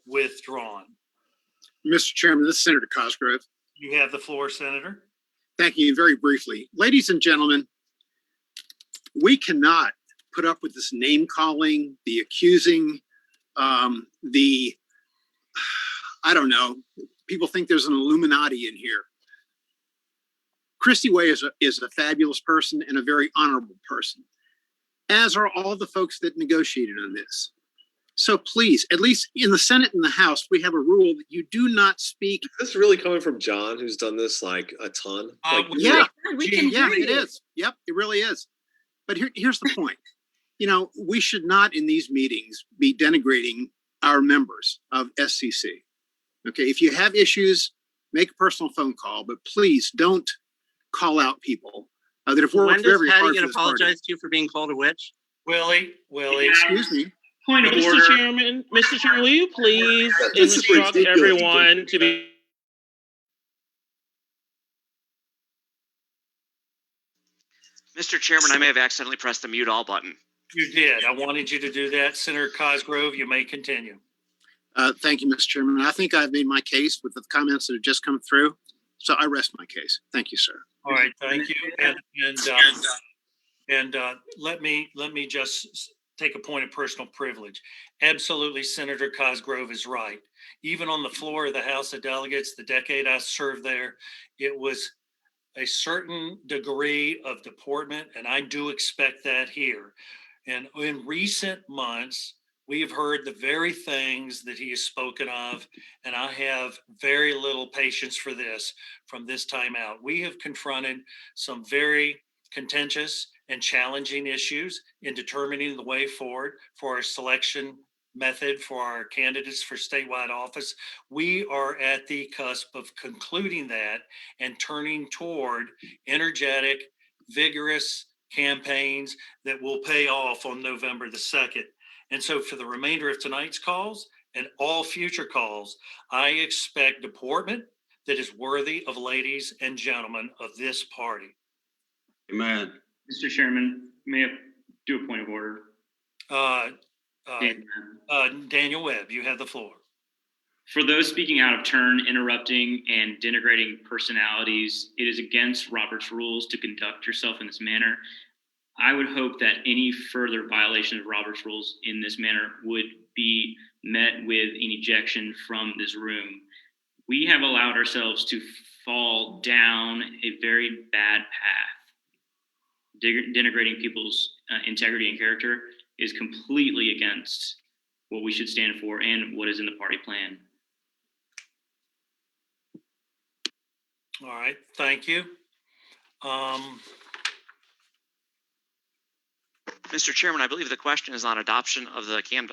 withdrawn. Mr. Chairman, this is Senator Cosgrove. You have the floor, Senator. Thank you. Very briefly, ladies and gentlemen, we cannot put up with this name calling, the accusing, I don't know. People think there's an Illuminati in here. Christy Way is a fabulous person and a very honorable person, as are all the folks that negotiated on this. So please, at least in the Senate and the House, we have a rule that you do not speak. Is this really coming from John, who's done this like a ton? Yeah, Yeah, it is. Yep, it really is. But here's the point. You know, we should not in these meetings be denigrating our members of SCC. Okay, if you have issues, make a personal phone call, but please don't call out people that have worked very hard for this party. Apologize to you for being called a witch? Willie. Excuse me. Point of order. Mr. Chairman, will you please instruct everyone to be... Mr. Chairman, I may have accidentally pressed the mute all button. You did. I wanted you to do that. Senator Cosgrove, you may continue. Thank you, Mr. Chairman. I think I've made my case with the comments that have just come through. So I rest my case. Thank you, sir. All right, thank you. And let me just take a point of personal privilege. Absolutely, Senator Cosgrove is right. Even on the floor of the House of Delegates, the decade I served there, it was a certain degree of deportment, and I do expect that here. And in recent months, we have heard the very things that he has spoken of, and I have very little patience for this from this time out. We have confronted some very contentious and challenging issues in determining the way forward for our selection method for our candidates for statewide office. We are at the cusp of concluding that and turning toward energetic, vigorous campaigns that will pay off on November the 2nd. And so for the remainder of tonight's calls and all future calls, I expect deportment that is worthy of ladies and gentlemen of this party. Amen. Mr. Chairman, may I do a point of order? Daniel Webb, you have the floor. For those speaking out of turn, interrupting, and denigrating personalities, it is against Robert's rules to conduct yourself in this manner. I would hope that any further violation of Robert's rules in this manner would be met with an ejection from this room. We have allowed ourselves to fall down a very bad path. Denigrating people's integrity and character is completely against what we should stand for and what is in the party plan. All right, thank you. Mr. Chairman, I believe the question is on adoption of the canvas.